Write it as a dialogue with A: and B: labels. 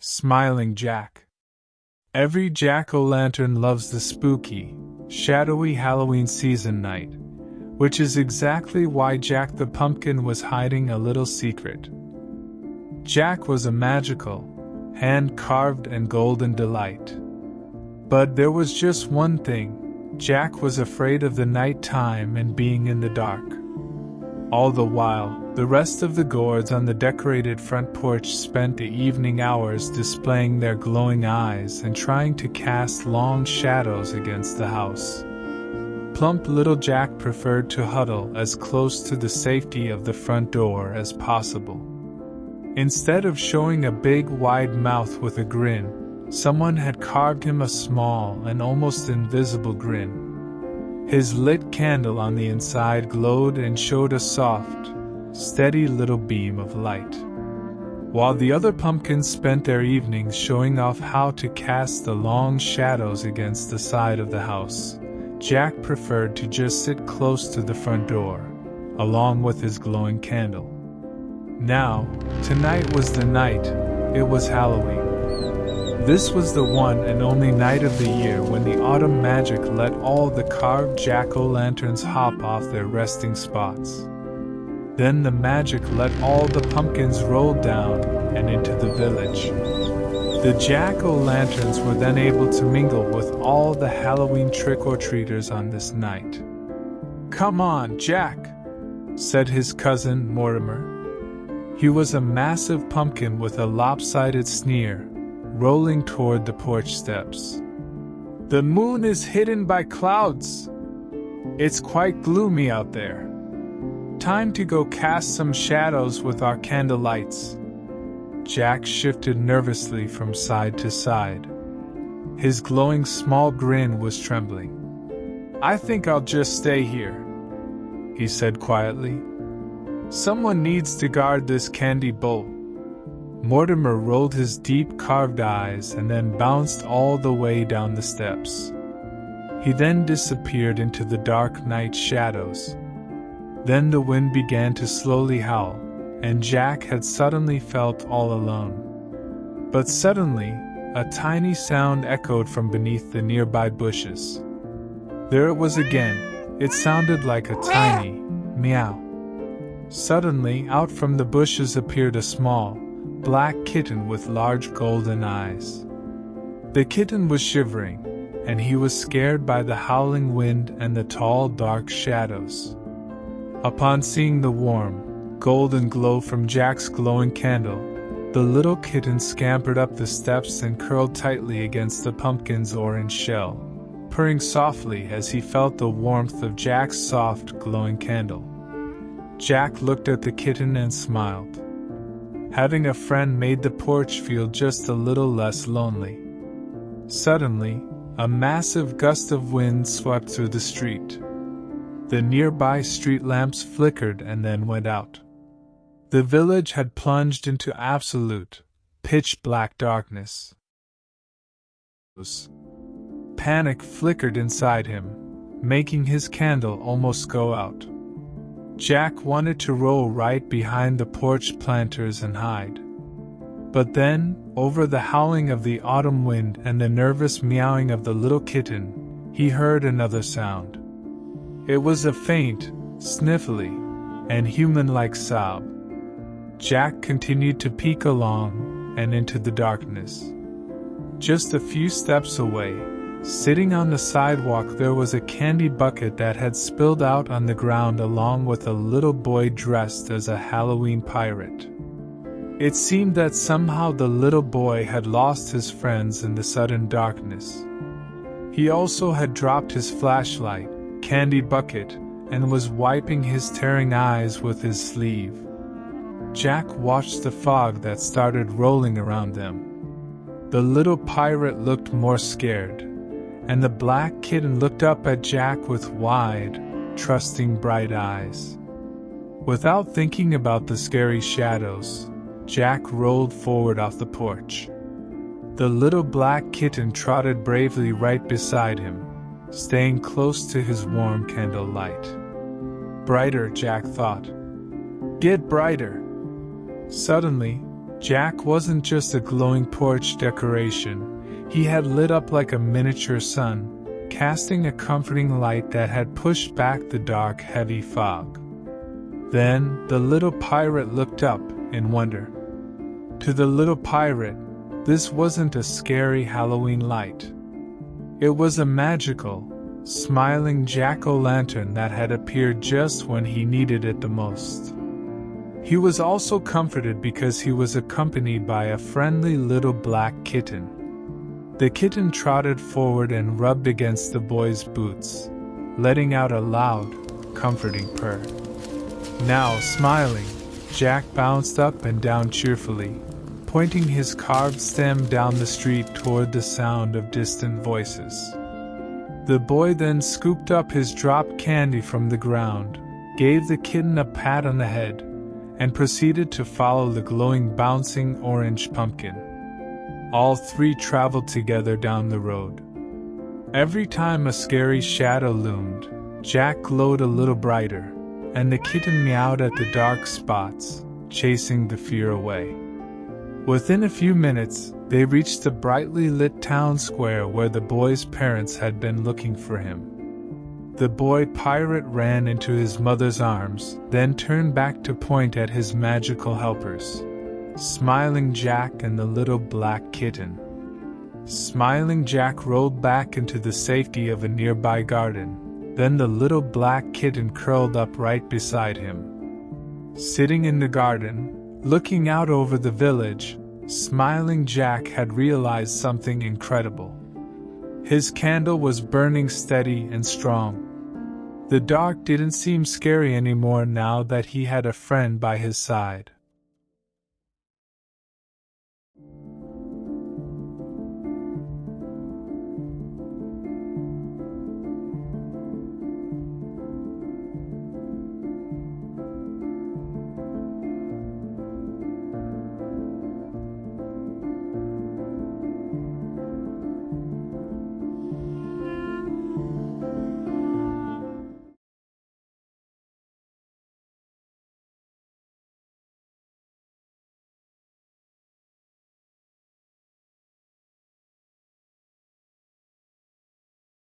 A: smiling Jack. Every jack-o'-lantern loves the spooky, shadowy Halloween season night, which is exactly why Jack the Pumpkin was hiding a little secret. Jack was a magical, hand-carved and golden delight. But there was just one thing: Jack was afraid of the night time and being in the dark. All the while, the rest of the gourds on the decorated front porch spent the evening hours displaying their glowing eyes and trying to cast long shadows against the house. Plump little Jack preferred to huddle as close to the safety of the front door as possible. Instead of showing a big wide mouth with a grin, someone had carved him a small and almost invisible grin. His lit candle on the inside glowed and showed a soft, steady little beam of light. While the other pumpkins spent their evenings showing off how to cast the long shadows against the side of the house, Jack preferred to just sit close to the front door, along with his glowing candle. Now, tonight was the night. It was Halloween. This was the one and only night of the year when the autumn magic let all the carved jack-o'-lanterns hop off their resting spots. Then the magic let all the pumpkins roll down and into the village. The jack-o'-lanterns were then able to mingle with all the Halloween trick-or-treaters on this night. "Come on, Jack," said his cousin Mortimer. He was a massive pumpkin with a lopsided sneer, rolling toward the porch steps. "The moon is hidden by clouds. It's quite gloomy out there. Time to go cast some shadows with our candle lights." Jack shifted nervously from side to side. His glowing small grin was trembling. "I think I'll just stay here," he said quietly. "Someone needs to guard this candy bowl." Mortimer rolled his deep carved eyes and then bounced all the way down the steps. He then disappeared into the dark night shadows. Then the wind began to slowly howl, and Jack had suddenly felt all alone. But suddenly, a tiny sound echoed from beneath the nearby bushes. There it was again. It sounded like a tiny meow. Suddenly, out from the bushes appeared a small, black kitten with large golden eyes. The kitten was shivering, and he was scared by the howling wind and the tall dark shadows. Upon seeing the warm, golden glow from Jack's glowing candle, the little kitten scampered up the steps and curled tightly against the pumpkin's orange shell, purring softly as he felt the warmth of Jack's soft, glowing candle. Jack looked at the kitten and smiled. Having a friend made the porch feel just a little less lonely. Suddenly, a massive gust of wind swept through the street. The nearby street lamps flickered and then went out. The village had plunged into absolute, pitch-black darkness. Panic flickered inside him, making his candle almost go out. Jack wanted to roll right behind the porch planters and hide. But then, over the howling of the autumn wind and the nervous meowing of the little kitten, he heard another sound. It was a faint, sniffly, and human-like sob. Jack continued to peek along and into the darkness. Just a few steps away, sitting on the sidewalk, there was a candy bucket that had spilled out on the ground along with a little boy dressed as a Halloween pirate. It seemed that somehow the little boy had lost his friends in the sudden darkness. He also had dropped his flashlight, candy bucket, and was wiping his tearing eyes with his sleeve. Jack watched the fog that started rolling around them. The little pirate looked more scared, and the black kitten looked up at Jack with wide, trusting bright eyes. Without thinking about the scary shadows, Jack rolled forward off the porch. The little black kitten trotted bravely right beside him, staying close to his warm candle light. Brighter, Jack thought. Get brighter. Suddenly, Jack wasn't just a glowing porch decoration, he had lit up like a miniature sun, casting a comforting light that had pushed back the dark, heavy fog. Then, the little pirate looked up in wonder. To the little pirate, this wasn't a scary Halloween light. It was a magical, smiling jack-o'-lantern that had appeared just when he needed it the most. He was also comforted because he was accompanied by a friendly little black kitten. The kitten trotted forward and rubbed against the boy's boots, letting out a loud, comforting purr. Now, smiling, Jack bounced up and down cheerfully, pointing his carved stem down the street toward the sound of distant voices. The boy then scooped up his dropped candy from the ground, gave the kitten a pat on the head, and proceeded to follow the glowing, bouncing orange pumpkin. All three traveled together down the road. Every time a scary shadow loomed, Jack glowed a little brighter, and the kitten meowed at the dark spots, chasing the fear away. Within a few minutes, they reached the brightly lit town square where the boy's parents had been looking for him. The boy pirate ran into his mother's arms, then turned back to point at his magical helpers, Smiling Jack and the little black kitten. Smiling Jack rolled back into the safety of a nearby garden, then the little black kitten curled up right beside him. Sitting in the garden, looking out over the village, Smiling Jack had realized something incredible. His candle was burning steady and strong. The dark didn't seem scary anymore now that he had a friend by his side.